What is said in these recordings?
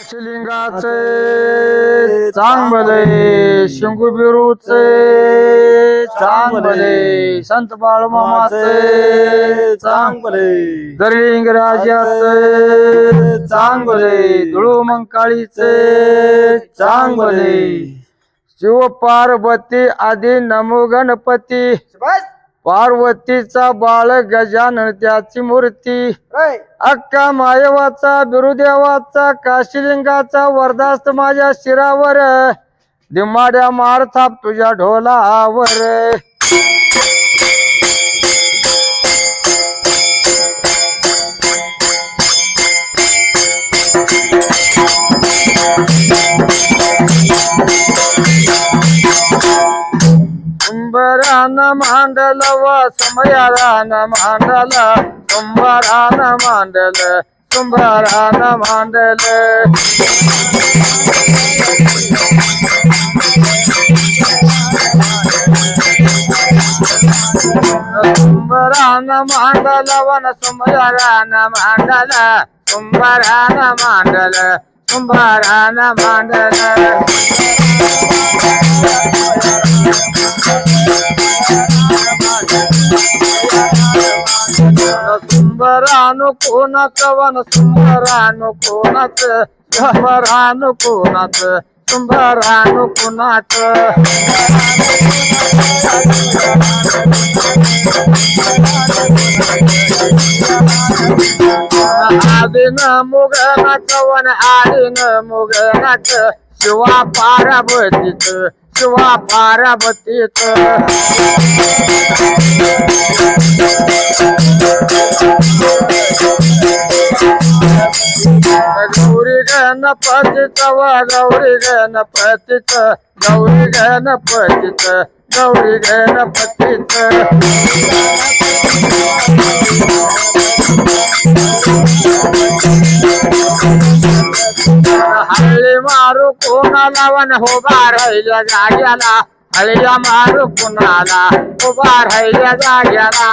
काशीलिंगाचे चांगले शिंगुबिरूचे चांगले संत बाळमामाचे चांगले दरलिंगराजाचे चांगले धुळुमंकाळीचे चांगले शिव पार्वती आदी नमो गणपती पार्वतीचा बाळ गजानन त्याची मूर्ती अक्का मायवाचा बिरुदेवाचा काशीलिंगाचा वरदास्त माझ्या शिरावर दिमाड्या मार थाप तुझ्या ढोलावर कुंभरान मांडल व समयारान मांडल कुंभरान मांडल कुंभरान मांडल कुंभरान मांडल वन समयारान मांडल कुंभरान मांडल कुंभरान मांडल सुंबरानु कोणाच वन सुंबरानु कोणाच सुंबरानु कोणाच सुंबरानु कोणाच आदिन मुगनाच वन आदिन मुगनाच शिवा पार्वतीच शिवा पार्वतीच गौरी गणपतीच व गौरी गणपतीच गौरी गणपतीच गौरी गणपतीच हल्ली मारू कोणाला वन उभा राहिल्या जाग्याला हल्ल्या मारू कोणाला उभा राहिल्या जाग्याला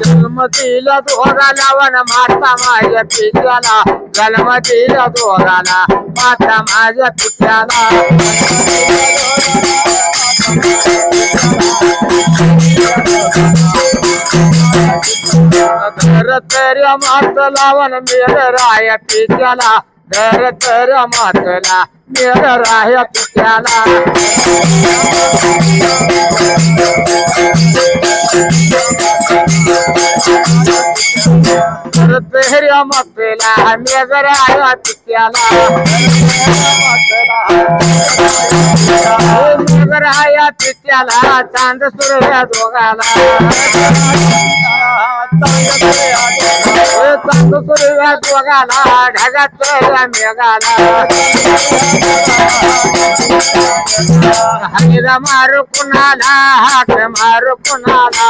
जन्मतीला दोघाला वन माता माझ्या पित्याला जन्मतीला दोघाला माता माझ्या पित्याला घर तेऱ्या मातला वन मेर राया पित्याला घर तेऱ्या मातला मेर राया पित्याला घर तेऱ्या मातला मेर राया पित्याला मेर राया पित्याला चांद सूर्य दोघाला चांद सूर्य दोघाला ढगात मेघाला हरिरा मारू कुणाला हाक मारू कुणाला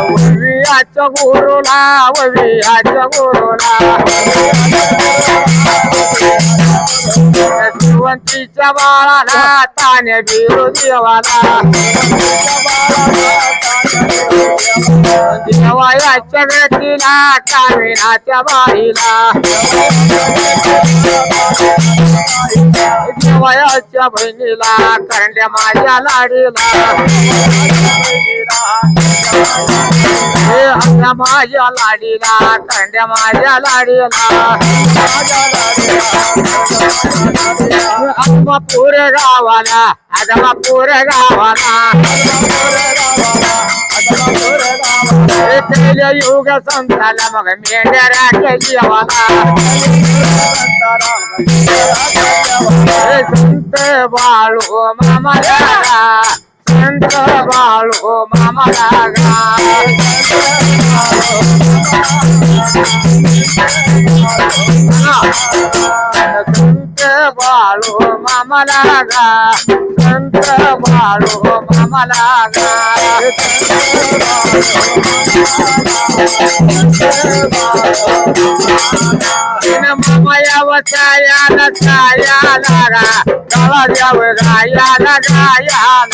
ववियाच्या गुरुला ववियाच्या गुरुला जिवंतीच्या बाळाला ताने बिरू देवाला देवायाच्या गतीला कामिनाच्या बाईला देवायाच्या बहिणीला करंड्या माझ्या लाडीला हे हंड्या माझ्या लाडीला खंड्या माझ्या लाडीला आदमापूर गावाला आदमापूर गावाला पहिल्या युग संताला मग मेंढ्या राख्या जीवाला संत बाळू मामा लागा संत बाळू मामा लागा संत बाळू मामा लागा संत बाळू मामा लागा माया वसायाला छाया लागा गावा द्याव गायाला गायाला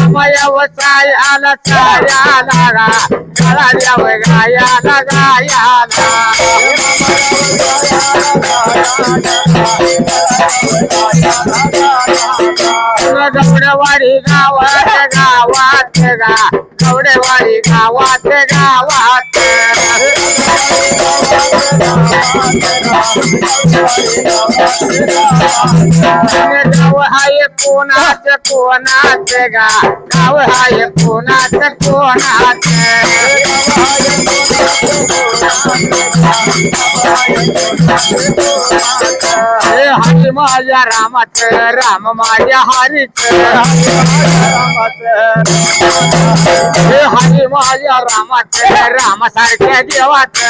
माया वसायाला छाया लागा गावा द्याव गायाला गायाला गवडेवाडी गावात गावात गा गवडेवाडी गावात गावात गाव हाय कोणाच कोणाच गा गाव हाय कोणाच कोणाच हरी माझ्या रामाच राम माझ्या हरीच हरी माझ्या रामाच रामासारख्या देवाच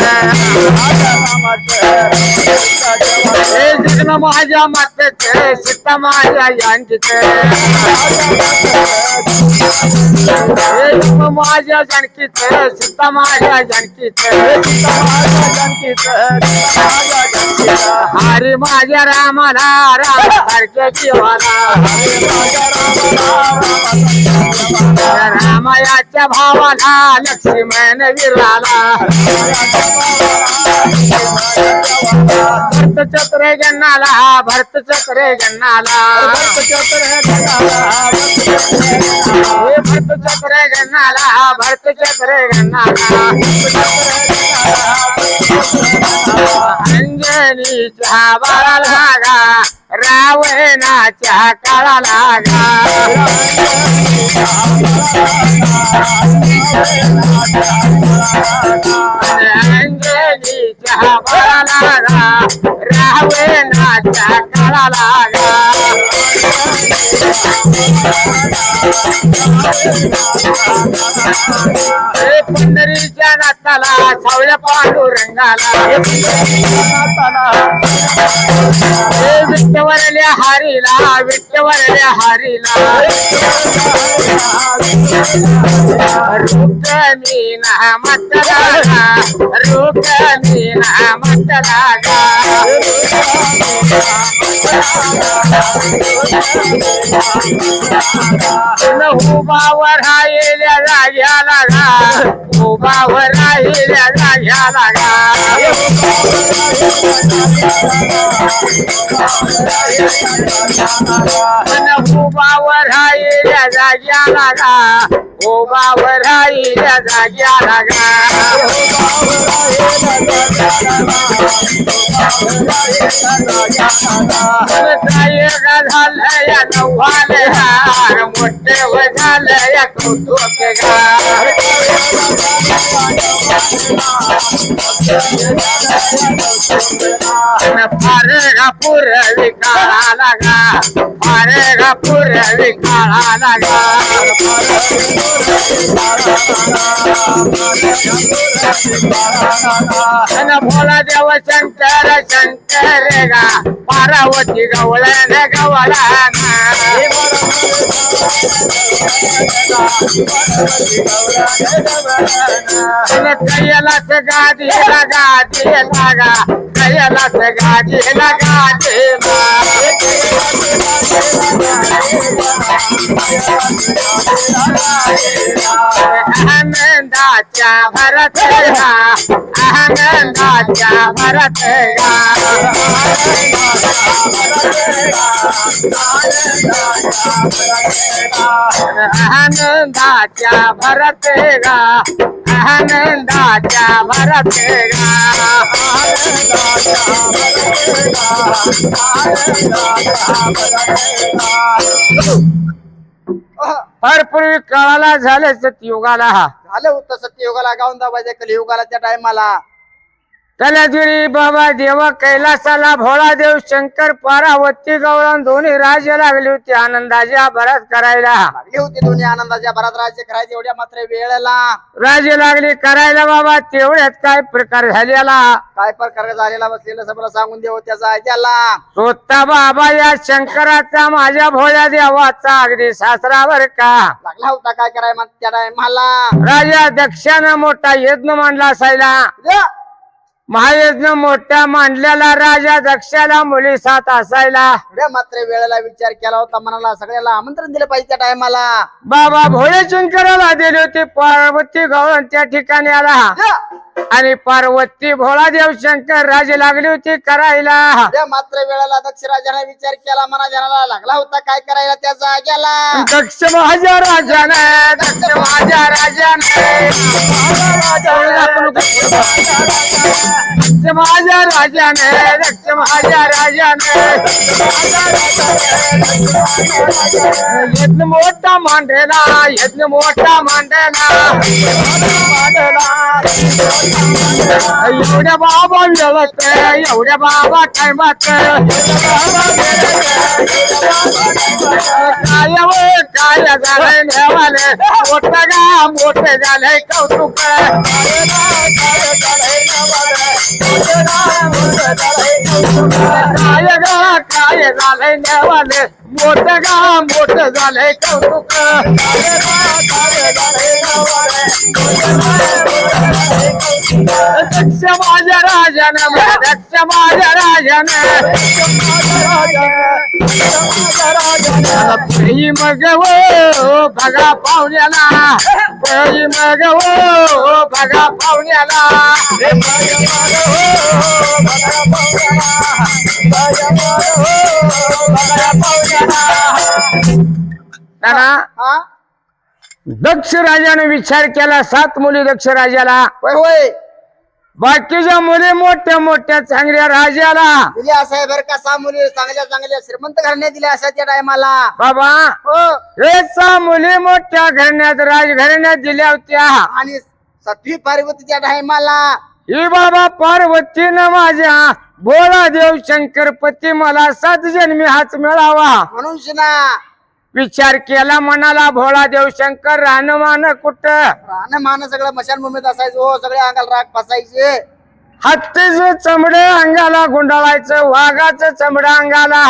जन्म माझ्या मातेच सीता माझ्या यांचीच जन्म माझ्या जानकीच सीता माझ्या जानकीच हरी माझ्या रामाला रामासारख्या जीवाला रामायाच्या भावाला लक्ष्मण विराला भरत चक्र गन्नाला भरत चक्र गन्नाला भरत चक्र गन्नाला भरत चक्र गन्नाला अंजनीच्या बाळा लागा रावणाच्या काळा लागा अंजनीच्या बाळा लागा रावणाच्या काळा लागा पंढरीच्या नाताला सावळ्या पांडुरंगाला विठ्ठवरल्या हरीला विठ्ठवरल्या हरीला रुक्मिणा मतलागा रुक्मिणा मतलागा उभावर राहिल्या जाग्याला गा उभावर राहिल्या जाग्याला गा उभावर राहिल्या जाग्याला गा उभावर राहिल्या जाग्याला गा झालं या नव्हाले हार मोठे व झालं या कौतुक गा फारेगा पुरवी काळा लागा फारेगा पुरवी काळा लागा भोला देव शंकर शंकर गा पार्वती गवळण गवळण कैलास गादी लगा कैलास गाजेला गाजेला आनंदाच्या भरत गा आनंदाच्या भरत गा आनंदाच्या भरत गा आनंदाच्या भरत गा फार पूर्वी काळाला झाले सतयुगाला झालं होतं सत्ययुगाला गाऊन दाबायचं कलियुगाला त्या टायमाला त्याला दिरी बाबा देवा कैलासाला भोळा देव शंकर पार्वती गौरव दोन्ही राज्य लागली होती आनंदाच्या भरात करायला लागली होती दोन्ही आनंदाच्या भरात राज्य करायचे एवढ्या मात्र वेळेला राज्य लागली करायला बाबा तेवढ्यात काय प्रकार झालेला काय प्रकार झालेला बसलेलं सगळं सांगून देऊ त्याचा त्याला स्वतः बाबा या शंकराचा माझ्या भोळ्या देवाचा अगदी सासरावर का लागला होता काय कराय मग त्या टायमाला राजा दक्षानं मोठा यज्ञ मांडला असायला महायज्ञ मोठ्या मांडलेला राजा दक्षाला मुली 7 असायला एवढ्या मात्र वेळेला विचार केला होता मनाला सगळ्याला आमंत्रण दिलं पाहिजे त्या टायमाला बाबा भोळे शंकराला दिली होती पार्वती गौरव त्या ठिकाणी आला आणि पार्वती भोळा देव शंकर राजे लागली होती करायला एवढ्या मात्र वेळेला दक्ष राजाने विचार केला मना जनाला लागला होता काय करायला त्याचा गेला दक्ष माझ्या राजाने दक्ष माझ्या राजाने दक्ष माझ्या राजाने दक्ष माझ्या राजाने यज्ञ मोठा मांडला यज्ञ मोठा मांडला एवढ्या बाबा मिळत एवढ्या बाबा टायमात काय झालंय नेवाले मोठं गा मोठे झालंय कौतुक काय झालंय नेवाले मोठं गा मोठं झालंय कौतुक दक्ष माझ्या राजानं दक्ष माझ्या राजानं मग हो बघा पाहुण्याला मग हो बघा पाहुण्याला दक्ष राजाने विचार केला 7 मुली दक्ष राजाला होय होय बाकीच्या मुली मोठ्या मोठ्या चांगल्या राजाला दिल्या साहेब का 6 मुली चांगल्या चांगल्या श्रीमंत घराण्यात दिल्या अशा त्या टायमाला बाबा हे 6 मुली मोठ्या घराण्यात राजघराण्यात दिल्या होत्या आणि 7वी पार्वती त्या टायमाला ही बाबा पार्वतीनं माझ्या भोळा देव शंकरपती मला 7 जन्मी हाच मिळावा म्हणून शिना विचार केला मनाला भोळा देव शंकर रानमान कुठं रानमान सगळं मशानभूमीत असायचं हो सगळे अंगाला राग फसायचे हत्तीचं चमडे अंगाला गुंडाळायचं वाघाचं चमडं अंगाला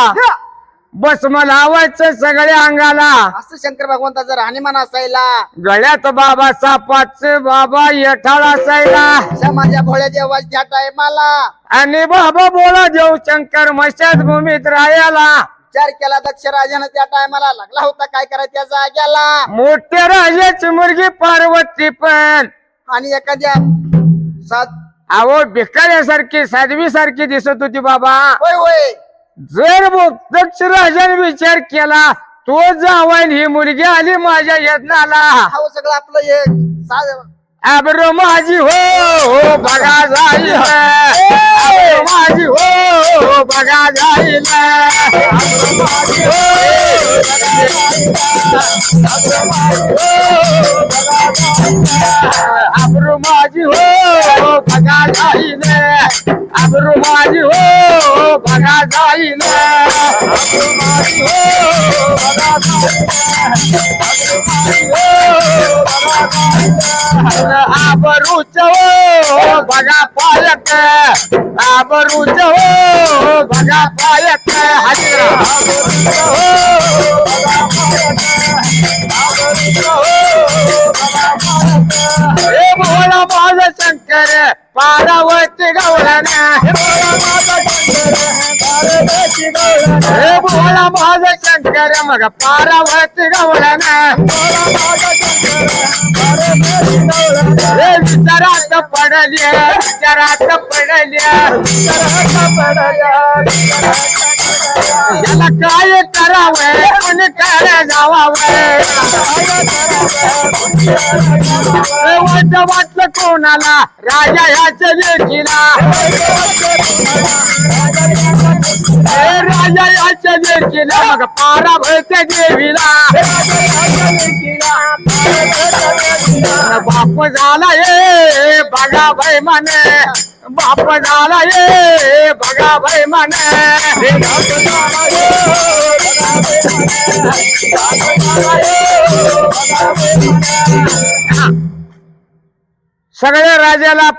भस्म लावायचं सगळ्या अंगाला असं शंकर भगवंताचं राहणीमान असायला गळ्यात बाबा सापाचं बाबा यठाळ असायला अशा माझ्या भोळ्या देवाच्या त्या टायमाला आणि बाबा भोळा देव शंकर मशाद भूमीत राहायला विचार केला दक्ष राजाने त्या टायमाला लागला होता काय करायचं त्या जाग्याला मोठ्या राजाची मुलगी पार्वती पण आणि एखाद्या अहो भिकाऱ्यासारखी साध्वी सारखी दिसत होती बाबा होय होय जर दक्ष राजाने विचार केला तो जावायन ही मुलगी आली माझ्या यज्ञाला हो सगळं आपलं हे आबरो माझी हो बघा जाईल आबरो माझी हो बघा जाईल आबरो माझी हो बघा जाईल आबरो माझी हो बघा जाईल आबरूच हो बघा पायत आबरूच हो बघा पायत हे भोळा माझा शंकर पार्वती गवळण हे भोळा माझा शंकर मग पार्वती गवळण हे विचारात पडल्या याला काय करावं कोणी काय जावावं वाटलं कोणाला राजा ह्याच्या लेखीला राजा ह्याच्या लेखीला मग पार्वती देवीला बाप झाला ये बघा बाई माने बाप झाला ये बघा बाई माने सगळ्या राजाला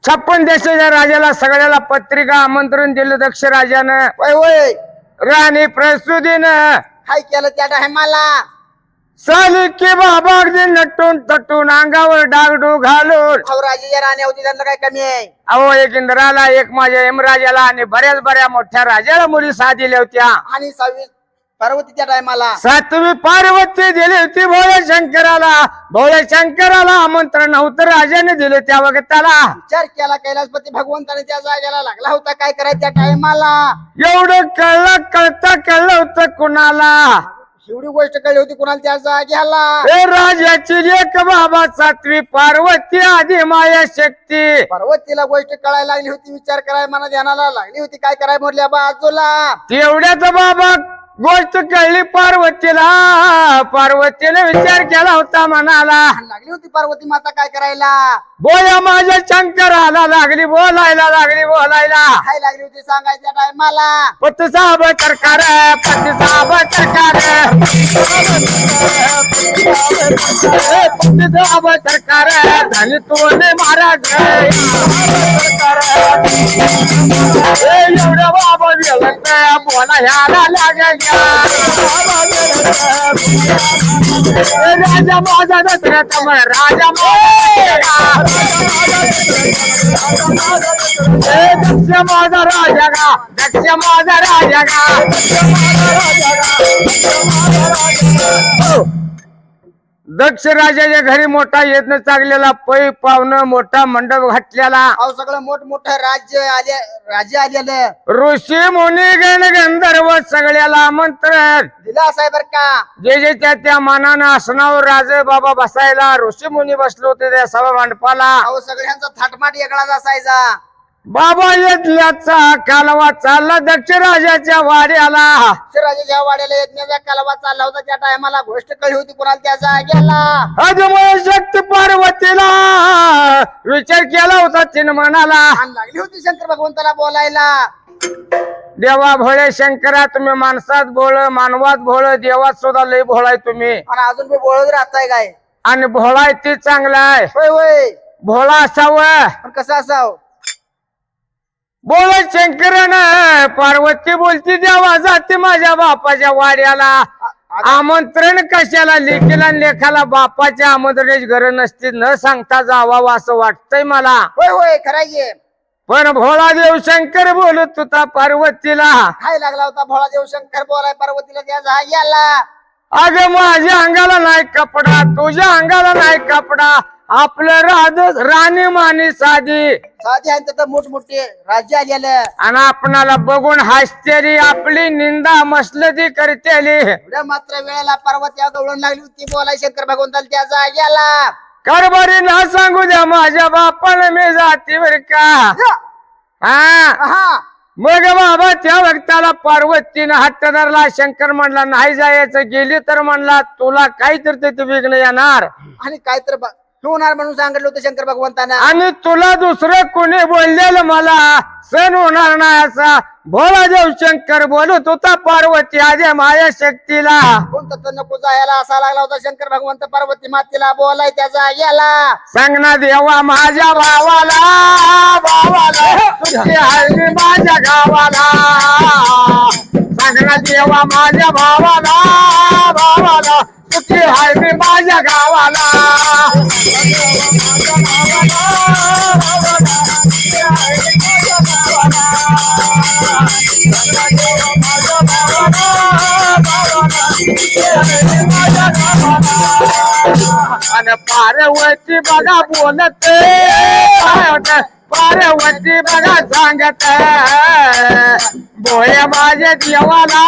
56 देशाच्या राजाला सगळ्याला पत्रिका आमंत्रण दिलं दक्ष राजानं होय होय राणी प्रसूतीनं काय केलं त्या टायमाला चाली की बाबा अगदी नटून तटून अंगावर डागडूग घालून राजाच्या राणी होती त्यांना काय कमी आहे अहो एक इंद्राला एक माझ्या यमराजाला आणि बऱ्या मोठ्या राजाला मुली साथ दिल्या होत्या आणि 6वी पार्वतीच्या टायमाला 7वी पार्वती दिली होती भोळे शंकराला आमंत्रण नव्हतं राजाने दिले त्या वगताला विचार केला कैलासपती भगवंताने त्या जागेला लागला होता काय करायचं त्या टायमाला एवढं कळलं होतं कुणाला एवढी गोष्ट कळली होती कुणाला त्या जागेला हे राजाची लेक बाबा 7वी पार्वती आधी माया शक्ती पार्वतीला गोष्ट कळायला लागली होती विचार करायला मना ध्यानाला लागली होती काय करायला म्हटल्या बाजूला तेवढ्याच बाबा गोष्ट कळली पार्वतीने विचार केला होता मनाला लागली होती पार्वती माता काय करायला बोया माझ्या शंकराला लागली बोलायला काय लागली होती सांगायच्या टायमाला पतीसाब सरकार पतीसाब सरकार झाली तोने महाराज एवढं बाबा बोला ह्याला लागल्या राजा माझा दसऱ्याचा राजा दक्ष माझा राजा गा दक्ष माझा राजा गा दक्ष राजाच्या घरी मोठा यज्ञ चाललेला पै पावणं मोठा मंडप घातलेला सगळं मोठमोठं राज्य आलेलं ऋषी मुनी गण गंधर्व सगळ्याला आमंत्रण दिला असाय बर का जे त्या मानानं आसनावर राजे बाबा बसायला ऋषी मुनी बसले होते त्या सभा मंडपाला सगळ्यांचा थाटमाट वेगळाच असायचा बाबा यज्ञाचा कालवा चालला दक्ष राजाच्या वाड्याला राजाच्या वाड्याला यज्ञाचा कालवा चालला होता त्या टायमाला गोष्ट कळली होती कोणाला त्या जागेला अजून शक्ती पार्वतीला विचार केला होता तिने मनाला लागली होती शंकर भगवंताला बोलायला देवा भोळे शंकरा तुम्ही माणसात भोळ मानवात भोळ देवात सुद्धा लय भोळाय तुम्ही आणि अजून बी बोलत राहताय काय आणि भोळाय ते चांगला आहे होय होय भोळा असावं पण कसं असावं बोल शंकरन पार्वती बोलती देवा जाते माझ्या बापाच्या वाड्याला आमंत्रण कशाला लेखीला लेखाला बापाच्या आमंत्रणाची गरज नसती न सांगता जावावं असं वाटतंय मला होय होय खरंय पण भोळा देव शंकर बोलत होता पार्वतीला काय लागला होता भोळा देव शंकर बोलाय पार्वतीला त्या जाग्याला अगं माझ्या अंगाला नाही कपडा तुझ्या अंगाला नाही कपडा आपलं राणी मानी साधी तर मोठमोठे राज्य आलेलं आणि आपणाला बघून हसतेली आपली निंदा मसलती करतेली एवढ्या मात्र वेळेला पार्वती गवळण लागली होती बोलाय शंकर भगवंताला त्या जाग्याला कारभारी ना सांगू द्या माझ्या बापाला मी जातीवर का हा मग बाबा त्या वक्ताला पार्वतीनं हट्ट धरला शंकर म्हणला नाही जायचं गेली तर म्हणला तुला काहीतरी तिथे विघ्न येणार आणि काहीतरी होणार म्हणून सांगितलं होतं शंकर भगवंतानं आणि तुला दुसरं कोणी बोललेलं मला सण होणार नाही असा भोळा देव शंकर बोलत होता पार्वती आधी माया शक्तीला कोणतं नको जायला असा लागला होता शंकर भगवंत पार्वती मातेला बोलाय त्या जाग्याला सांग ना देवा माझ्या भावाला तुझी हळदी माझ्या गावाला सांग ना देवा माझ्या भावाला सुखी हाय मी माझ्या गावाला आणि पार्वती बघा बोलत पार्वती बघा सांगत बोया माझ्या देवाला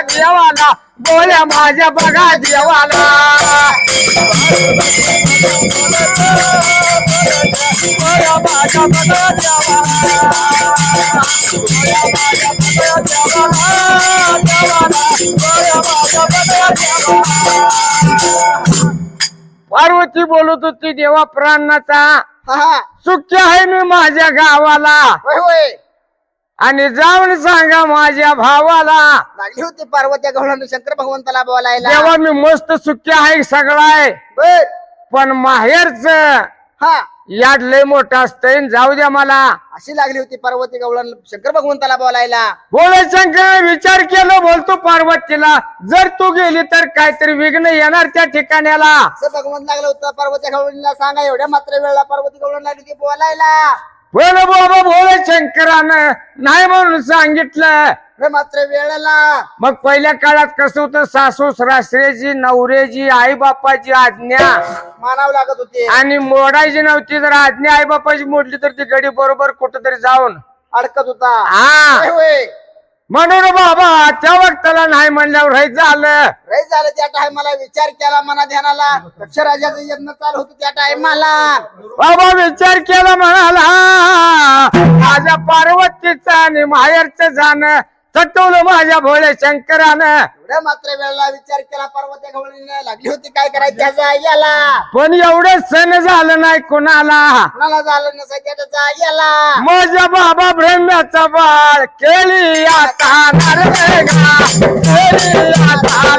देवाला बोया माझ्या बघा देवाला बोया माझ्या बघा पार्वती बोलत होती देवा प्राणाचा हा सुखी आहे मी माझ्या गावाला होय होय आणि जाऊन सांगा माझ्या भावाला लागली होती पार्वती गवळण शंकर भगवंताला बोलायला तेव्हा मी मस्त सुखी आहे सगळं आहे बर पण माहेरच हा याड लय मोठं असतंय जाऊ द्या मला अशी लागली होती पार्वती गवळण शंकर भगवंताला बोलायला बोले शंकर विचार केला बोलतो पार्वतीला जर तू गेली तर काहीतरी विघ्न येणार त्या ठिकाण्याला असं भगवंत लागलं होतं पार्वती गवळणीला सांगा एवढ्या मात्र वेळेला पार्वती गवळण लागली होती बोलायला बोल बाबा बोले शंकरानं नाही म्हणून सांगितलं मात्र वेळेला मग पहिल्या काळात कसं होतं सासू सासऱ्याची नवऱ्याची आई बापाची आज्ञा मानावं लागत होते आणि मोडायची नव्हती जर आज्ञा आई बापाची मोडली तर ती गडी बरोबर कुठंतरी जाऊन अडकत होता हा होय, होय म्हणून बाबा त्या वक्ताला नाही म्हणल्यावर हे झालं रे झालं त्या टायमाला विचार केला मना ध्यानाला दक्षराजाचं यज्ञ चालू होतं त्या टायमाला बाबा विचार केला म्हणाला माझ्या पार्वतीचं आणि माहेरचं जाणं चटवलं माझ्या भोळे शंकरानं एवढ्या मात्र वेळेला विचार केला पार्वती गवळणीला लागली होती काय करायचं त्याचा याला पण एवढं सण झालं नाही कुणाला कुणाला झालं नसायचं त्याचा याला माझ्या बाबा ब्रह्म्याचा बाळ केली आता नरमेघा केली आता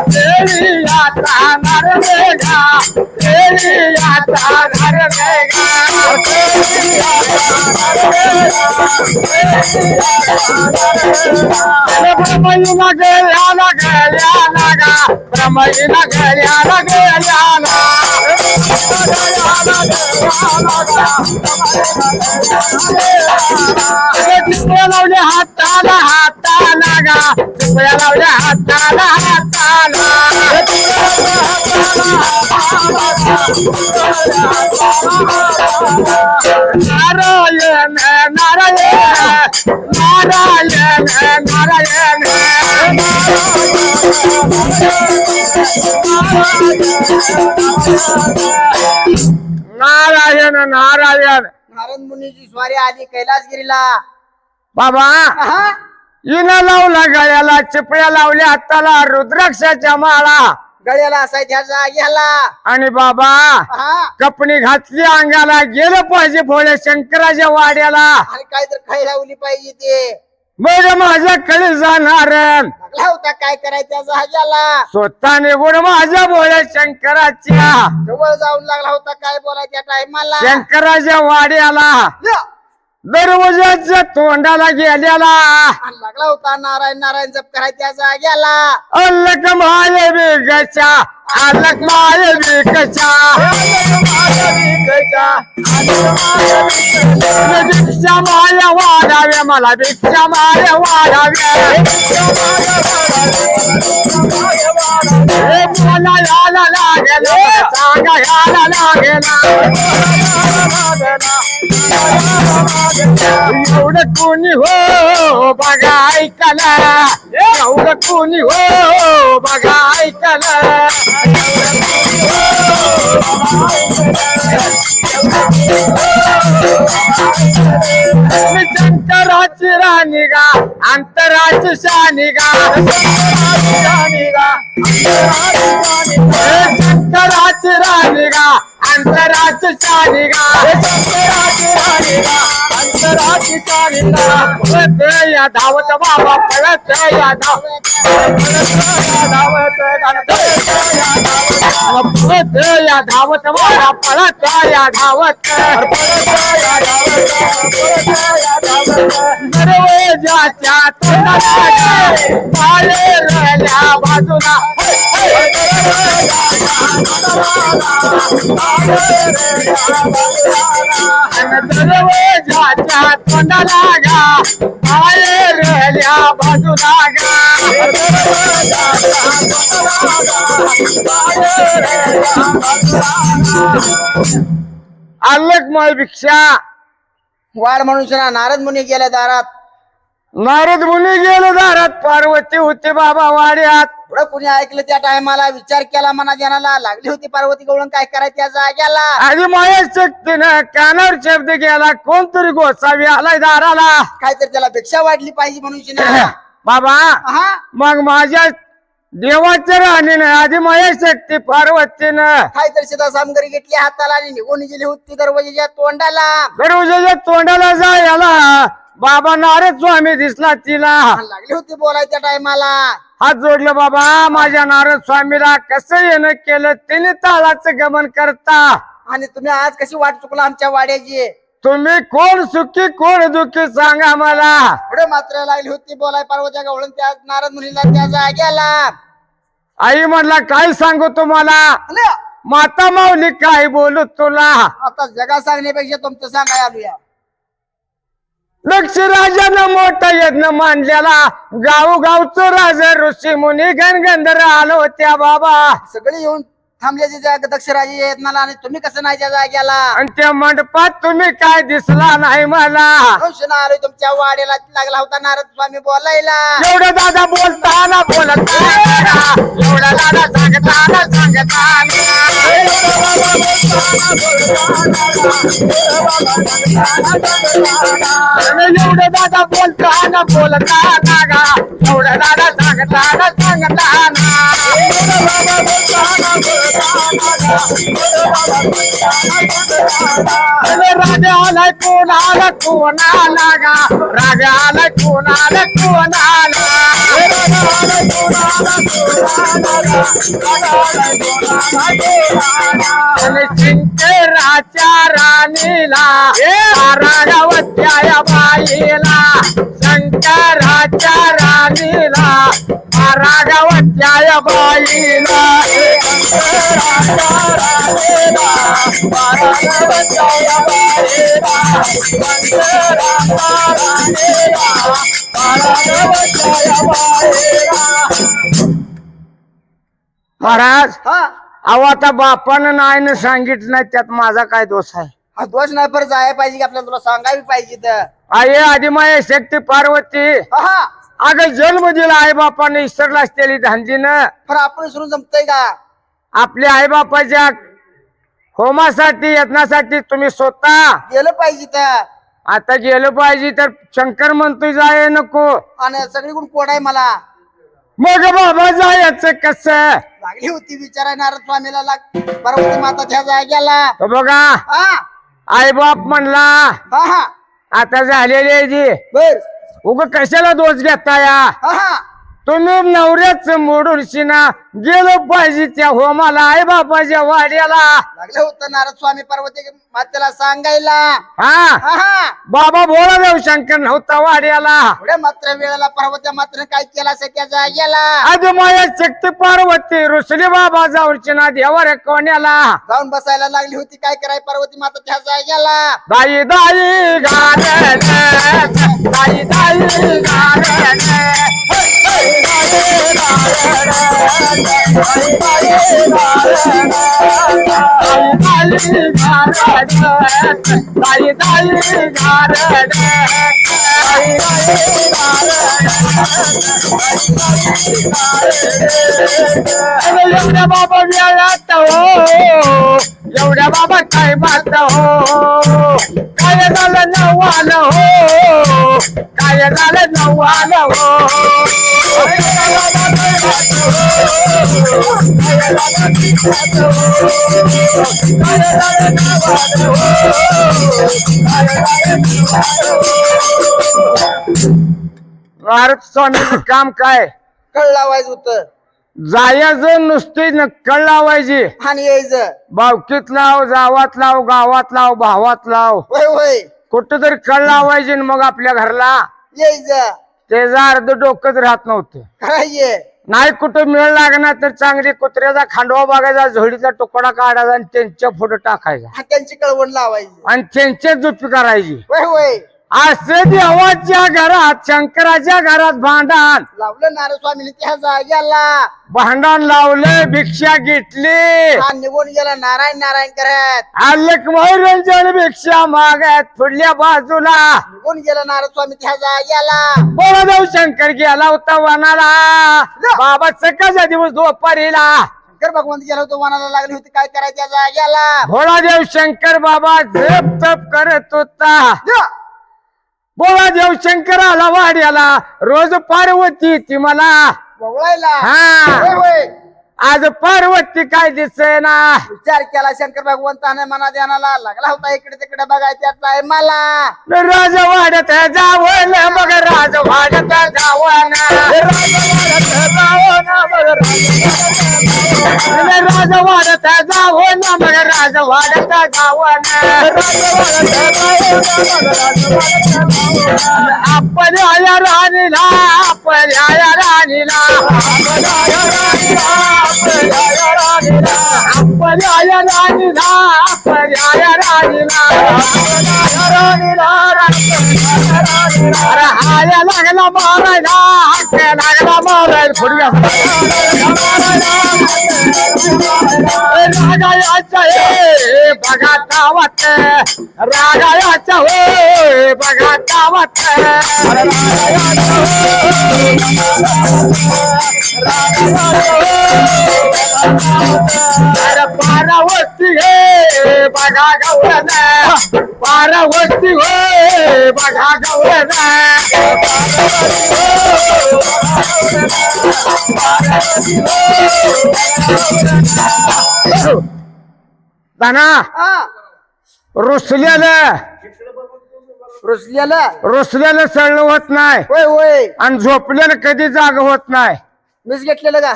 केली आता नरमेघा केली आता नरमेघा ब्रह्मयुना गेल्याला गेल्याला गा ब्रह्मयुना गेल्याला गेल्याला लावल्या हाताला हाताला गा चिपळ्या लावल्या हाताला हाताला नारायण नारायण नारायण नारायण नारायण नारायण नारद मुनीची स्वारी आली कैलासगिरीला बाबा हा इना लावला गळ्याला चिपळ्या लावल्या हाताला रुद्राक्षाच्या माळा गळ्याला असायच्या जाग्याला आणि बाबा हा कपणी घातली अंगाला गेलं पाहिजे भोळे शंकराच्या वाड्याला आणि काय तर खाई लावली पाहिजे ते मग माझ्याकडे जाणार लागला होता काय करायच्या जाग्याला स्वतः निघून माझ्या भोळे शंकराच्या जवळ जाऊन लागला होता काय बोलायच्या टायमाला शंकराच्या वाड्याला दरवाजाच्या तोंडाला गेल्याला लागला होता नारायण नारायण जप करायच्या जाग्याला अल्लक माय बिगच्या अल्लक माय बिगच्या भिक्षा माया वाढाव्या मला भिक्षा माया वाढाव्या मला याला लागेल सांगा याला लागेल एवढं कोणी हो बघा ऐकला एवढं कोणी हो बघा ऐकला शंकराची राणी गा अंतराची शानी गा शंकराची राणी गा अंतराची शानी गा अंतराची शानी गा पळत या धावत बाबा पळत या धावत पळत या धावत वाड्या पळत या धावत दरवाजाच्या तोंडाला पाय रल्या बाजूला दरवाजाच्या तोंडाला गा पाय रल्या बाजूला गा आलक माय भिक्षा वाढ मनुष्यना नारद मुनी गेल्या दारात. नारद मुनी गेलो दारात पार्वती होते बाबा वाड्यात पुढे कुणी ऐकलं त्या टायमाला विचार केला मना जनाला लागली होती पार्वती गवळण काय करायचं त्या जाग्याला. आधी माया शक्तीनं कानावर शब्द गेला कोणतरी गोसावी आलाय दाराला काहीतरी त्याला भिक्षा वाढली पाहिजे मनुष्यना. बाबा हा मग माझ्या देवाच्या राणीनं आधी माया शक्ती पार्वतीनं काहीतरी सीधा सामग्री घेतली हाताला आणि निघून गेली होती दरवाजाच्या तोंडाला. दरवाजाच्या तोंडाला जायला बाबा नारद स्वामी दिसला तिला लागली होती बोलायच्या टायमाला. हात जोडलं बाबा माझ्या नारद स्वामीला कसं येणं केलं तिने ताळाचं गमन करता आणि तुम्ही आज कशी वाट चुकला आमच्या वाड्याची. तुम्ही कोण सुखी कोण दुखी सांगा मला. पुढे मात्र लागली होती बोलाय पार्वत्या गवळण त्या नारद मुनीला त्या जाग्याला. आई म्हणला काय सांगू तुम्हाला अले, माता माऊली काय बोलू तुला. आता जगा सांगण्यापेक्षा तुमचं सांगाय आलूया. लक्ष राजानं मोठा यज्ञ मांडलेला गावचं राजा ऋषी मुनी गणगंधर आलो त्या बाबा सगळे येऊन थांबले दक्षराजी येत मला आणि तुम्ही कसं नाही त्या जाग्याला. आणि त्या मंडपात तुम्ही काय दिसला नाही मला. आलोय तुमच्या वाड्याला लागला होता नारद स्वामी बोलायला. एवढं दादा बोलताना बोलताना एवढा दादा सांगताना सांगताना एवढं दादा बोलताना बोलताना गा एवढं दादा सांगताना सांगताना राजा आलाय कोणाला कोणाला गा राजा आलाय कोणाला कोणाला शंकराच्या राणीला रागावत्या बाईला शंकराच्या राणीला रागावत्या बाईला महाराज हा अहो आता बापानं नाही ना सांगितलं नाही त्यात माझा काय दोष आहे. हा दोष नाही पर जायला पाहिजे की आपल्याला तुला सांगावी पाहिजे तर. आई आदिमाया शक्ती पार्वती हा अगं जन्म दिला आई बापाने इसरला असलेली धांदीनं पर आपण विसरून जमतय का. आपल्या आई बापाच्या होमासाठी यत्नासाठी तुम्ही स्वतः गेलं पाहिजे तर. आता गेलं पाहिजे तर शंकर म्हणतोय जाय नको आणि सगळीकडून कोड आहे मला. मग बाबा जायचं कसं. लागली होती विचाराय नारद स्वामीला पार्वती माताच्या जाग्याला. तो बघा हा आई बाप म्हणला हा हा आता झालेली आहे जी बर उग कशाला दोष घेता या. हा हा तुम्ही नवऱ्याच मोडून शिना गेलो पाहिजे त्या होमाला आई बापाच्या वाड्याला. लागलं होतं नारद स्वामी पार्वती मातेला सांगायला. हा हा हा बाबा बोला देऊ शंकर नव्हता वाड्याला. पुढे मात्र वेळेला पार्वत्या मात्र काय केला सख्या जाग्याला. आधी माया शक्ती पार्वती रुसली बाबा जाऊन शिना देवर कोण्याला. जाऊन बसायला लागली होती काय कराय पार्वती माता त्या जाग्याला. दाई दाई गाणं दाई दाई गाणं एवढ्या बाबा वेळात हो एवढ्या बाबा काय बात हो काय झालं नवाल हो काय झालं नवाल हो नारद स्वामीचं काम काय कळ लावायचं होतं. जायचं नुसती नक्कल लावायची. आणि यायचं. बावकीत लाव, जावात लाव, गावात लाव, भावात लाव, होय होय कुठं तरी कळ लावायची आणि मग आपल्या घरला यायचं. त्याचा अर्ध डोकंच राहत नव्हतं. करायचे. नाही कुठं मेळ लागणार तर चांगली कुत्र्याचा खांडवा बघायचा, झोडीचा तुकडा काढायचा आणि त्यांच्या फोटो टाकायचा हा, त्यांची कळवण लावायची. आणि त्यांच्याच जुपी करायची. होय होय असं देवाच्या घरात, शंकराच्या घरात भांडण लावलं नारद स्वामीने त्या जाग्याला. भांडण लावलं, भिक्षा घेतली, हा, निघून गेला नारायण नारायण करत. आलक मनोरंजन भिक्षा मागत पुढल्या बाजूला निघून गेला नारद स्वामी त्या जाग्याला. बोलादेव शंकर गेला होता वनाला. बाबा सकाळचा दिवस दुपारीला शंकर भगवंत गेला होतो वनाला, लागली होती काय करायचं त्या जाग्याला. भोळादेव शंकर बाबा जप तप करत होता. भोळादेव शंकर आला वाड्याला. रोज पार्वती ती मला बघायला. हा. होय होय आज पार्वती काय दिसेना. विचार केला शंकर भगवंताने मना ध्यानाला, लागला होता इकडे तिकडे बघायच्या टायमाला. राजवाड्यात जावं ना बघ, राजवाड्यात जावं ना, राजवाड्यात जावं ना बघ, राजवाड्यात जावं ना. आपण आया राणीला, आपण आया राणीला, आपण आया राणीला, आपण आया राणीला, आपण आया राणीला, अरे आया लागला मारायला, हाक्या लागला मारायला, फुडव्या रागायाचा हे बघा गावात, रागायाचा हो बघा गावात, अरे पारावरती हे बघा गवळण, पारावरती हो बघा गवळण, दाना हा रुसल्याला रुसल्याला सळलं होत नाही होय होय आणि झोपल्याला कधी जाग होत नाही. मीच घेतलेलं का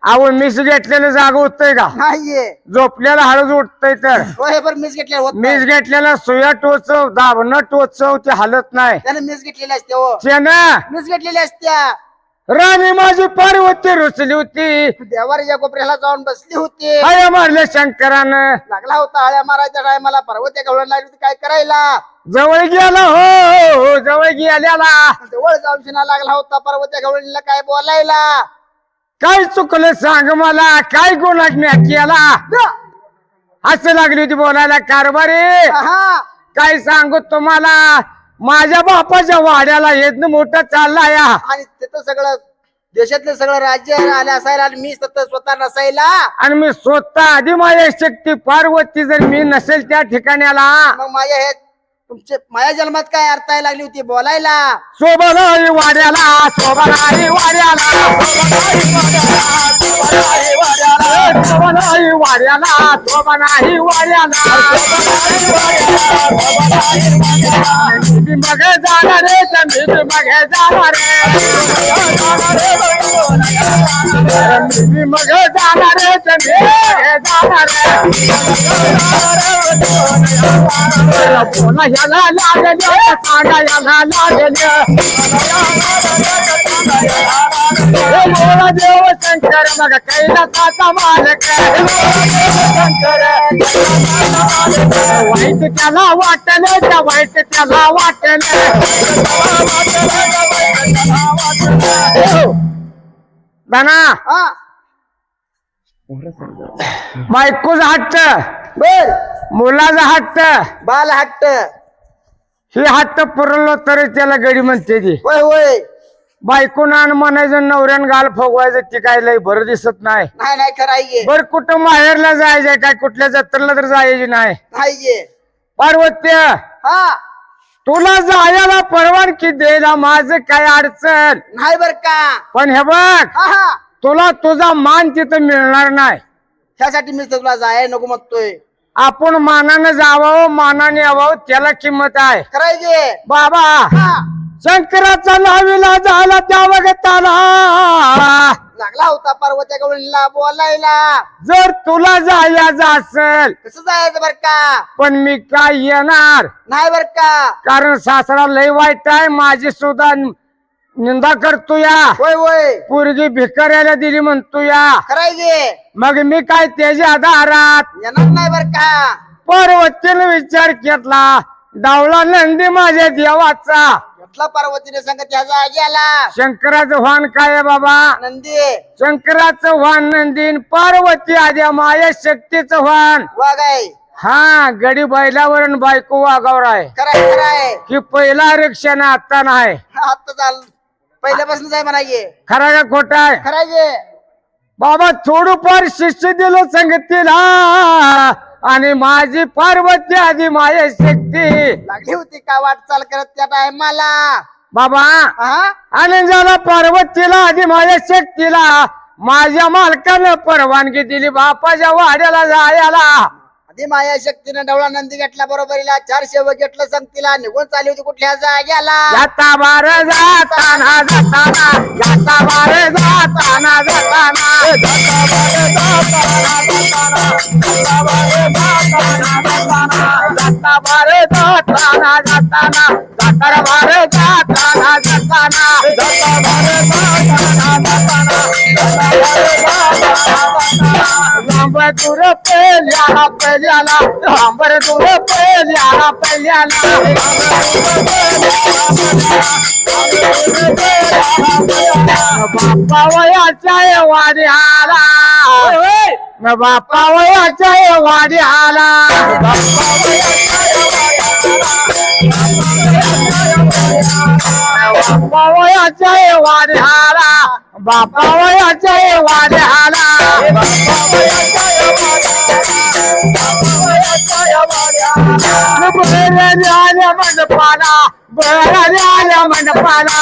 अहो मिस घेतलेलं जाग होतंय का? नाहीये. झोपल्याला हळूच उठतय तर. होय बरं मीच घेतलेलं होत मीस घेतलेला सुया टोचव, दाबणं टोचव, ते हालत नाही. त्याने मीच घेतलेल्या असत्या हो. त्यानं मीच घेतलेल्या असत्या. राणी माझी पार्वती रुसली होती. देवारीच्या कोपऱ्याला जाऊन बसली होती. हया मारले शंकरानं. लागला होता आळ्या मारायच्या टायमाला, पार्वती गवळण लागली होती काय करायला. जवळ गेला हो, जवळ गेल्याला. जवळ जाऊन शिना लागला होता पार्वती गवळणीला काय बोलायला. काय चुकलं सांग मला, काय गुन्हा म्या केला? असं लागली होती बोलायला. कारभारी हा काय सांगू तुम्हाला, माझ्या बापाच्या वाड्याला येत मोठं चालला या. आणि तिथं सगळं देशातलं सगळं राज्य आलं असायला आणि मी स्वतः नसायला. आणि मी स्वतः आधी माझ्या शक्ती पार्वती जर मी नसेल त्या ठिकाण्याला, मग माझ्या हे तुमचे माझ्या जन्मात काय अर्थ आहे लागली होती बोलायला. शोभनाई वाड्याला, शोभनाई वाड्याला, शोभनाई वाड्याला, शोभनाई वाड्याला, मी मग जाणार रे, मी मग जाणार रे, मी मग जाणार रे, मी जाणार बोला याला लागल्या, सांगा याला लागल्या. बोला देव शंकर मग कैलासाचा मालक, शंकर वाईट त्याला वाटलं, त्या वाईट त्याला वाटलं. दाना हा बायकोचा हट्ट, बर मुलाचा हट्ट, बाल हट्ट. हे हट्ट पुरवलं तरी त्याला गडी म्हणते ती. होय होय बायकोनं आणि म्हणायचं नवऱ्यानं गाल फुगवायचं, ती काय लय बरं दिसत नाही. नाही नाही खराये बर कुठं माहेरला जायचंय काय, कुठल्या जत्रेला तर जायची नाही. नाहीये. पार्वत्य हा तुला जायला परवानगी द्यायला माझं काय अडचण नाही बर का. पण हे बघ, हा हा तुला तुझा मान तिथं मिळणार नाही. त्यासाठी मी तुला जाय नको म्हणतोय. आपण मानानं जावं, मानाने यावं, त्याला किंमत आहे. करायचे बाबा हा शंकराचा नावीला झाला त्या वगताला, लागला होता पार्वती गवळणीला बोलायला. जर तुला जायचं असेल कसं जायचं बर का? पण मी काय येणार, नाही बर का? कारण सासरा लय वाईट आहे, माझी सुद्धा निंदा करतो या. होय होय पोरगी भिकाऱ्याला दिली म्हणतो या. करायचे मग मी काय त्याच्या आधारात येणार नाही बर का? पार्वतीने विचार केला, डावला नंदी माझ्या देवाचा. घेतला पार्वतीने संग त्याचा गेला. शंकराचं वाहन काय आहे बाबा? नंदी शंकराचं वाहन नंदीन, पार्वती आद्या माया शक्तीचं वाहन. वागाय हा गडी बैलावर आणि बायको वागावर आहे. कराय कराय की पहिला रिक्षाने आता नाही. आता चाल पहिल्यापासून जाय म्हणाये. खरा का खोटा आहे करायचे बाबा? थोडंफार शिष्य दिलं संगतीला आणि माझी पार्वती आधी माया शक्ती लागली होती का वाटचाल करत त्या टायमाला? बाबा. हा आणि झाला पार्वतीला आधी माझ्या शक्तीला माझ्या मालकानं परवानगी दिली बापाच्या वाड्याला जायला. आधी माया शक्तीने डवळा नंदी घेतला बरोबरीला. 4 शेवक घेतलं संगतीला. निघून चालली होती कुठल्या जाग्याला? जाता बार जाताना जाताना, जाता बार जाताना जाताना, जाता बार जाताना जाताना, जाता बार जाताना जाताना, जाता बार जाताना जाताना, जाता बार जाताना जाताना, जाता बार जाताना जाताना, जाता बार जाताना. लांबर दूर पेल्याला पेल्याला, लांबर दूर पेल्याला पेल्याला, बाप्पा वयाच्या वाडी आला, बाप्पा वयाच्या वाडी आला, बाप्पा वयाच्या वाडी आला, बाप्पा वयाच्या वाडी आला, आल्या मंडपाला, आल्या मंडपाला,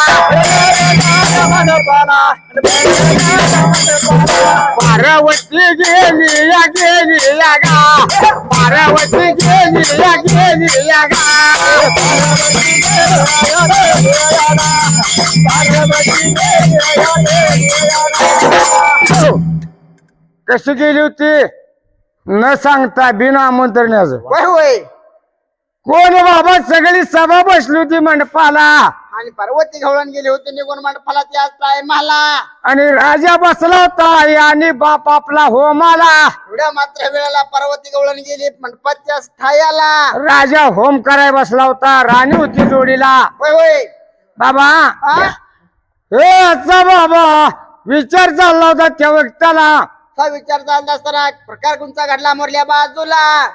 पार्वती गेली या गेली या गा, पार्वती गेली या गेली या गा, कशी गेली होती न सांगता बिना आमंत्रणाचं? होय होय कोण बाबा? सगळी सभा बसली होती मंडपाला आणि पार्वती घवळण गेली होती निघून मंडपाला त्याच टायमाला. आणि राजा बसला होता आणि बाप आपला होमाला. एवढ्या मात्र वेळेला पार्वती गवळण गेली मंडपाच्या स्थायाला. राजा होम कराय बसला होता, राणी होती जोडीला. होय होय बाबा हा हे असा बाबा विचार चालला होता त्या व्यक्तीला. असा विचार चालत असताना प्रकार कोणता घडला मोरल्या बाजूला.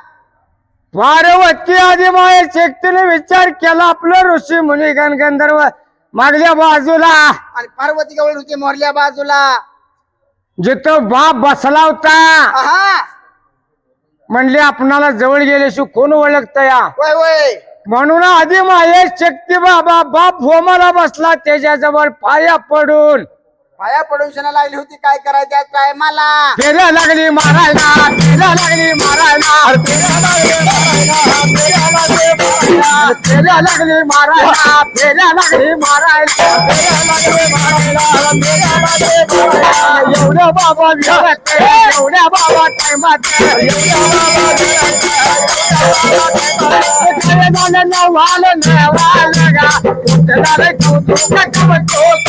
पार्वती आधी माया शक्तीने विचार केला, आपलं ऋषी मुनी गणगंधर्व मागल्या बाजूला. आणि पार्वती गवळण होती मोरल्या बाजूला. जिथं बाप बसला होता आहा म्हणले आपणाला जवळ गेल्याशी कोण ओळखत या. होय होय म्हणून आधी माये शक्ती बाबा बाप होमाला बसला, त्याच्याजवळ पाया पडून पाया पडून शना लागली होती. काय करायच्या टायमाला फेऱ्या लागली मारायला, फेऱ्या लागली मारायला, फेऱ्या लागली मारायला, फेऱ्या लागली मारायला, फेऱ्या लागली मारायला, फेऱ्या लागली मारायला, फेऱ्या लागली मारायला, फेऱ्या लागली मारायला. एवढ्या बाबा विचारत एवढ्या बाबा टायमात, एवढ्या बाबा वाल गा उठला कौतुक कमतोक.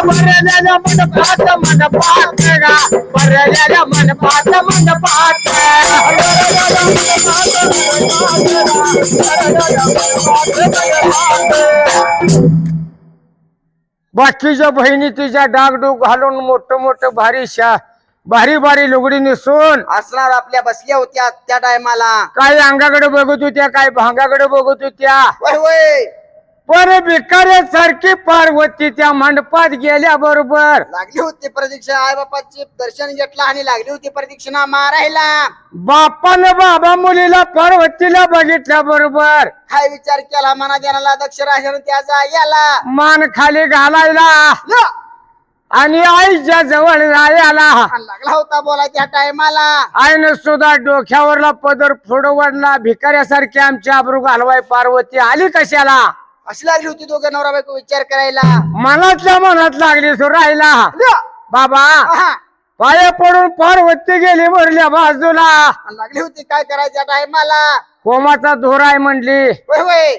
बरल्याला मंडपात मंडपात गा, बरल्याला मंडपात मंडपात, बाकीच्या बहिणी तिच्या डागडूग घालून मोठ मोठ भारी भारी लुगडी नेसून असणार आपल्या बसल्या होत्या त्या टायमाला. काय अंगाकडे बघत होत्या, काय भांगाकडे बघत होत्या. होय होय पर भिकाऱ्यासारखी पार्वती त्या मंडपात गेल्या बरोबर लागली होती प्रदक्षिणा. आई बापाची दर्शन घेतला आणि लागली होती प्रदक्षिणा मारायला. बापानं बाबा मुलीला पार्वतीला बघितल्या बरोबर काय विचार केला मना देणाला दक्ष राजाने त्याचा याला मान खाली घालायला. आणि आईच्या जवळ जायला आणि लागला होता बोला त्या टायमाला. आईनं सुद्धा डोक्यावरला पदर फोडवडला. भिकाऱ्यासारखी आमची आबरू घालवाय पार्वती आली कशाला? अशी लागली होती दोघं नवरा बायको विचार करायला. मनातल्या मनात लागली तो राहिला. बाबा आहा. पाया पडून पार्वती गेली मरल्या बाजूला. आणि लागली होती काय करायच्या टायमाला. होमाचा धोराय म्हणली. होय होय.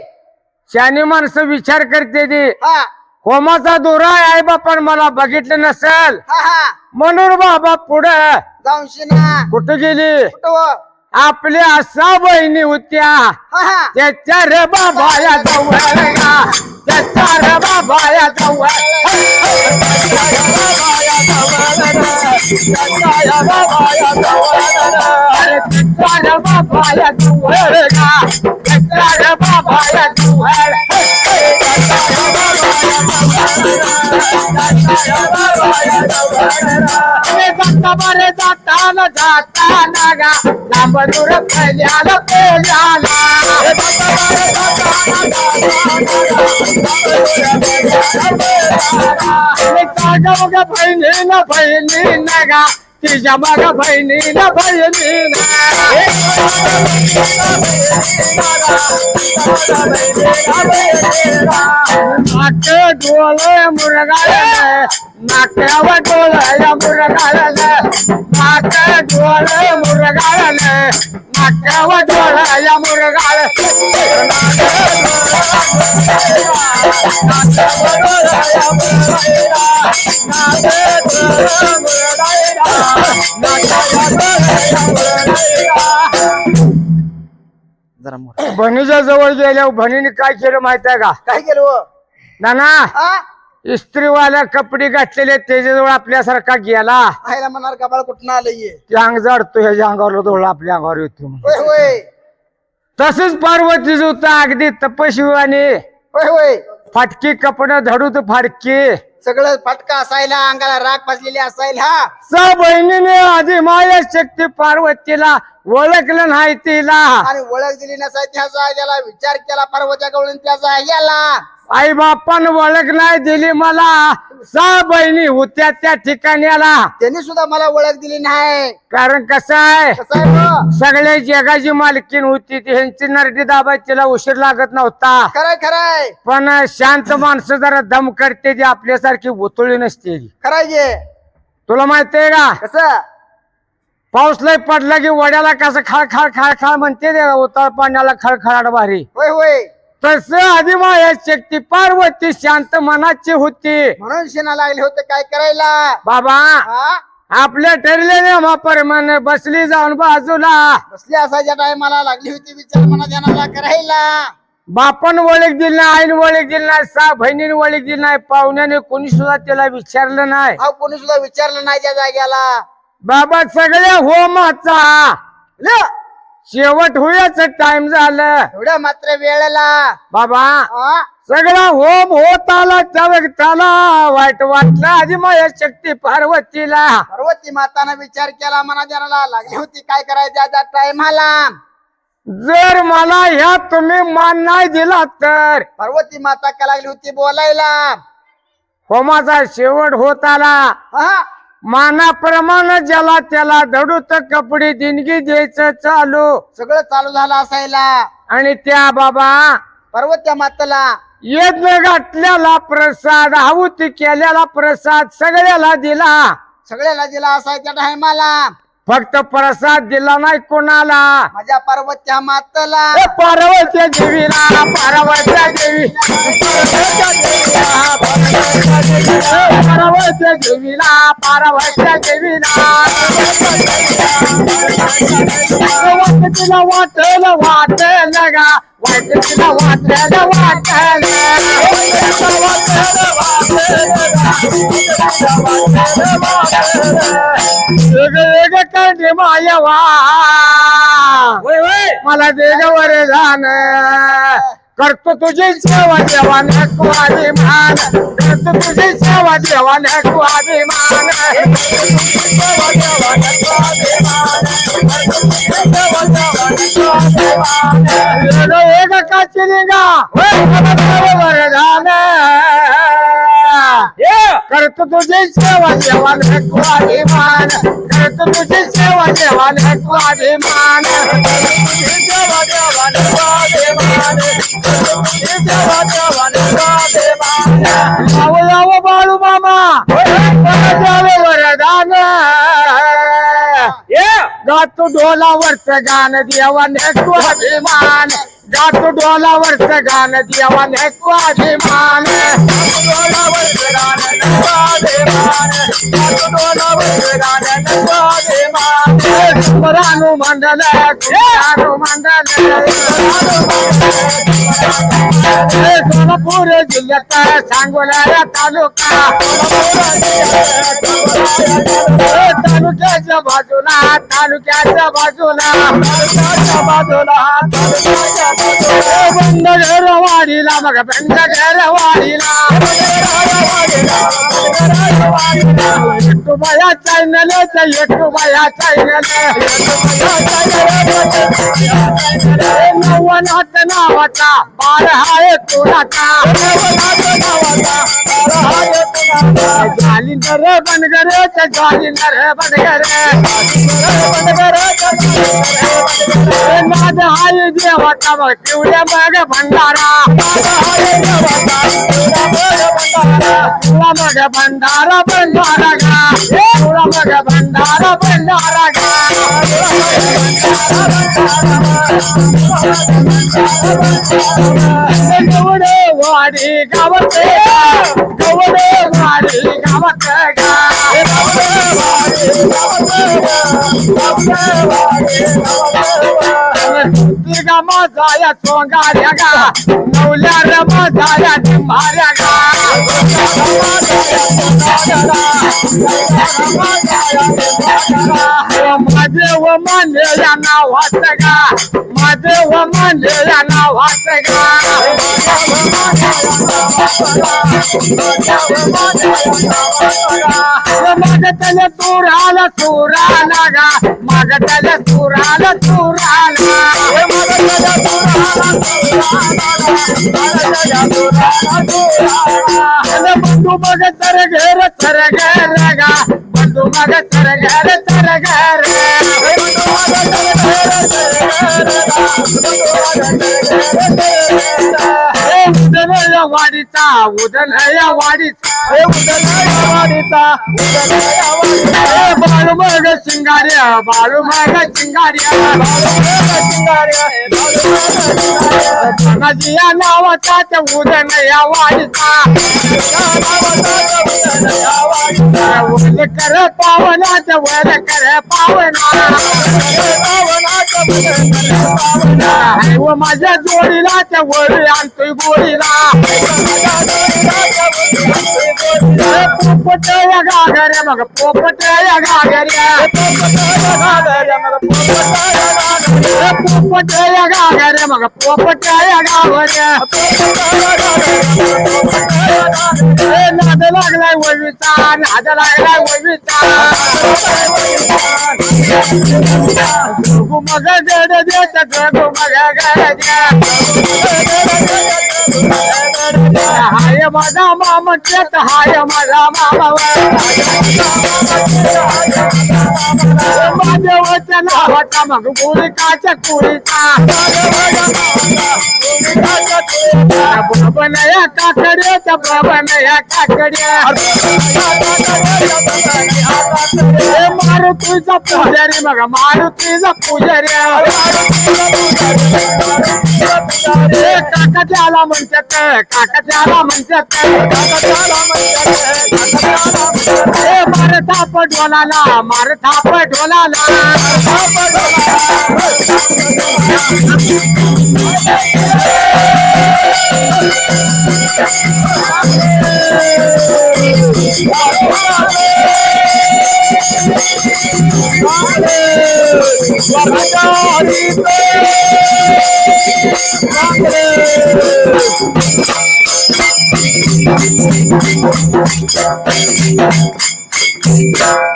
शानी माणसं विचार करते ती. हा होमाचा दोराय आई बापान मला बघितलं नसल हा हा. म्हणून बाबा पुढं जाऊन शिना कुठं गेली? कुठं? आपल्या असा बहिणी होत्या हा हा. त्याच्या रे बाबाया जवळ गा. त्याच्या रे बाबाया जवळ. त्याच्या बाबाया जवळ. त्याच्या बाबाया जवळ. अरे त्याच्या बाबाया जवळ गा. त्याच्या बाबाया जवळ. बरे जाताना जाताना गा लांब दूर पहिल्याला पेल्याला. मग बहिणी ना बहिणी ना गा तिच्या मग बहिणी ना बहिणी नाक डोळे मुरगाळले. नाक्यावर डोळ्या मुरगाळले. नाक डोळे मुरगाळले. नाक्यावर डोळ्या मुरगाळले. जरा मोठा. बहिणीच्या जवळ गेल्यावर बहिणीने काय केलं माहित आहे का? काय केलं हो? नाना हा? इस्त्रीवाल्या कपडे घातलेले त्याच्याजवळ आपल्यासारखा गेला. आईला म्हणाल कपाळ कुठं आलंय. ते अंग जाडतो ह्याच्या अंगावर धोळा आपल्या अंगावर येतो. होय होय. तसंच पार्वतीच होता अगदी तपशिवाने. होय होय. फाटकी कपडे धडूत फाटकी. सगळं फटका असायला अंगाला राग फसलेली असायला. स बहिणीने आधी माया शक्ती पार्वतीला ओळखलं नाही तिला. आणि ओळख दिली नसाय त्याचा याला विचार केला पार्वत्या गवळून त्याचा याला. आई बापान ओळख नाही दिली मला. सा बहिणी होत्या त्या ठिकाण्याला. त्यांनी सुद्धा मला ओळख दिली नाही. कारण कसं आहे कसं आहे हो? सगळ्या जगाची मालकीन होती ती ह्यांची नरडी दाबाय तिला उशीर लागत नव्हता. खरंय खरंय. पण शांत माणसं जरा दम करते ती आपल्यासारखी उतळी नसते. खरंय जे. तुला माहितीये का कसं? पाऊस लय पडला की वड्याला कसं खळखळ खळखळ म्हणते ते उतार पाण्याला खळखळाट भारी. होय होय. तस आधी माया शक्ती पार्वती शांत मनाची होती. म्हणून शेणा लागले होते काय करायला. बाबा हा? आपल्या ठरलेल्या नियमाप्रमाणे बसली जाऊन बाजूला. बसली असायच्या टायमाला लागली होती विचार मना ध्यानाला करायला. बापान ओळख दिली नाही. आईन ओळख दिली नाही. सहा बहिणीने ओळख दिली नाही. पाहुण्याने कोणी सुद्धा त्याला विचारलं नाही. अहो कोणी सुद्धा विचारलं नाही त्या जाग्याला. बाबा सगळ्या होमाचा शेवट होयाचं टाइम झालं. एवढ्या मात्र वेळेला बाबा हा? सगळा होम होत आला त्याला वाईट वाटलं आधी माया शक्ती पार्वतीला. पार्वती मातानं विचार केला मना ध्यानाला लागली होती काय करायचं त्या टायमाला. जर मला ह्या तुम्ही मान नाही दिला तर पार्वती माता का लागली होती बोलायला. होमाचा शेवट होत आला. हा? मानाप्रमाणे ज्याला त्याला धडूत कपडे दिनगी द्यायचं चालू. सगळं चालू झालं असायला. आणि त्या बाबा पार्वत्या माताला यज्ञ घातलेला प्रसाद आहुती केलेला प्रसाद सगळ्याला दिला. सगळ्याला दिला असायच्या टायमाला. फक्त प्रसाद दिला नाही कोणाला. माझ्या पार्वत्या माताला. ए पार्वत्या देवीला पार्वत्या देवी पार्वत्या देवीला पार्वत्या देवीला तिला वाटेल वाटेल गा वाट तिला वाटेल वाटेल मायवा मला देगावर जाण करतो तुझी सेवा देवा नको अभिमान. करतो तुझी सेवा देवा नको अभिमान. एक काची लिंगा देगावर जाण करतो तुझी सेवा देवान तू अभिमान करतो तुझी सेवा देवान तू अभिमान यावं यावं बाळू मामा द्यावे वरदान गातो डोलावरचं गाणं देवाने तू अभिमान गातो डोलावरचं गाणं देवाने तू अभिमान डोलावरचं गाणं नको अभिमान गातो डोलावरचं गाणं नको अभिमान रानू मंडल रानू मंडल सोलापूर जिल्ह्यात सांगोला तालुका तालुक्याच्या बाजूला तालुक्याच्या बाजूला बंद घर वाडीला मग बंद घर वाडीला युट्यूबया चॅनल युट्यूबया चॅनल नवनाथ नावाचा बाळ हाय तुलाचा जालिंदर बनगर जालिंदर बनगर नाद हाय देवाचा मग पिवळ्या मग भंडारा मग भंडारा भंडारा गा मग भंडारा भंडारा गा गवडे वाडी गावात गवडे वाडी गावात गा दुर्गा माझा या सोंगाऱ्या गा नवल्या रमा झाल्या माऱ्या गा माझे व मान्य या नावात गा माझे व मान्य या नावात गा माग त्याला सुराला सुराला गा माग त्याला सुराला सुराला बंधू मग सर घेर गा बंधू मग सर घेर उदन या वाडीचा उदन या वाडीचा बाळू मग शिंगार्या बाळू मग शिंगार्या या नावाचा त्या उदन या वाडीचा वर कर पावना त्या वर कर पावना व माझ्या जोडीला त्या वर आणतोय गोळीला पोपट या गागऱ्या मग पोपट या गागऱ्या पोपट या गागऱ्या मग पोपट या गावऱ्या नाद लागलाय वळवीचा नाद लागलाय वळवीचा मग गड देत जगू मग गड हाय माझा मामा चेत हाय माझा मामा देवाच्या नावाचा मग गोलिकाच्या कुळीचा बनया काकड्याच्या बनया काकड्या मारुतीचा पुजारी मग मारुतीचा पुजारी काकाच्याला म्हणतात काकाच्याला म्हणतात मार थाप ढोलाला मार थाप ढोलाला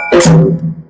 Thank you.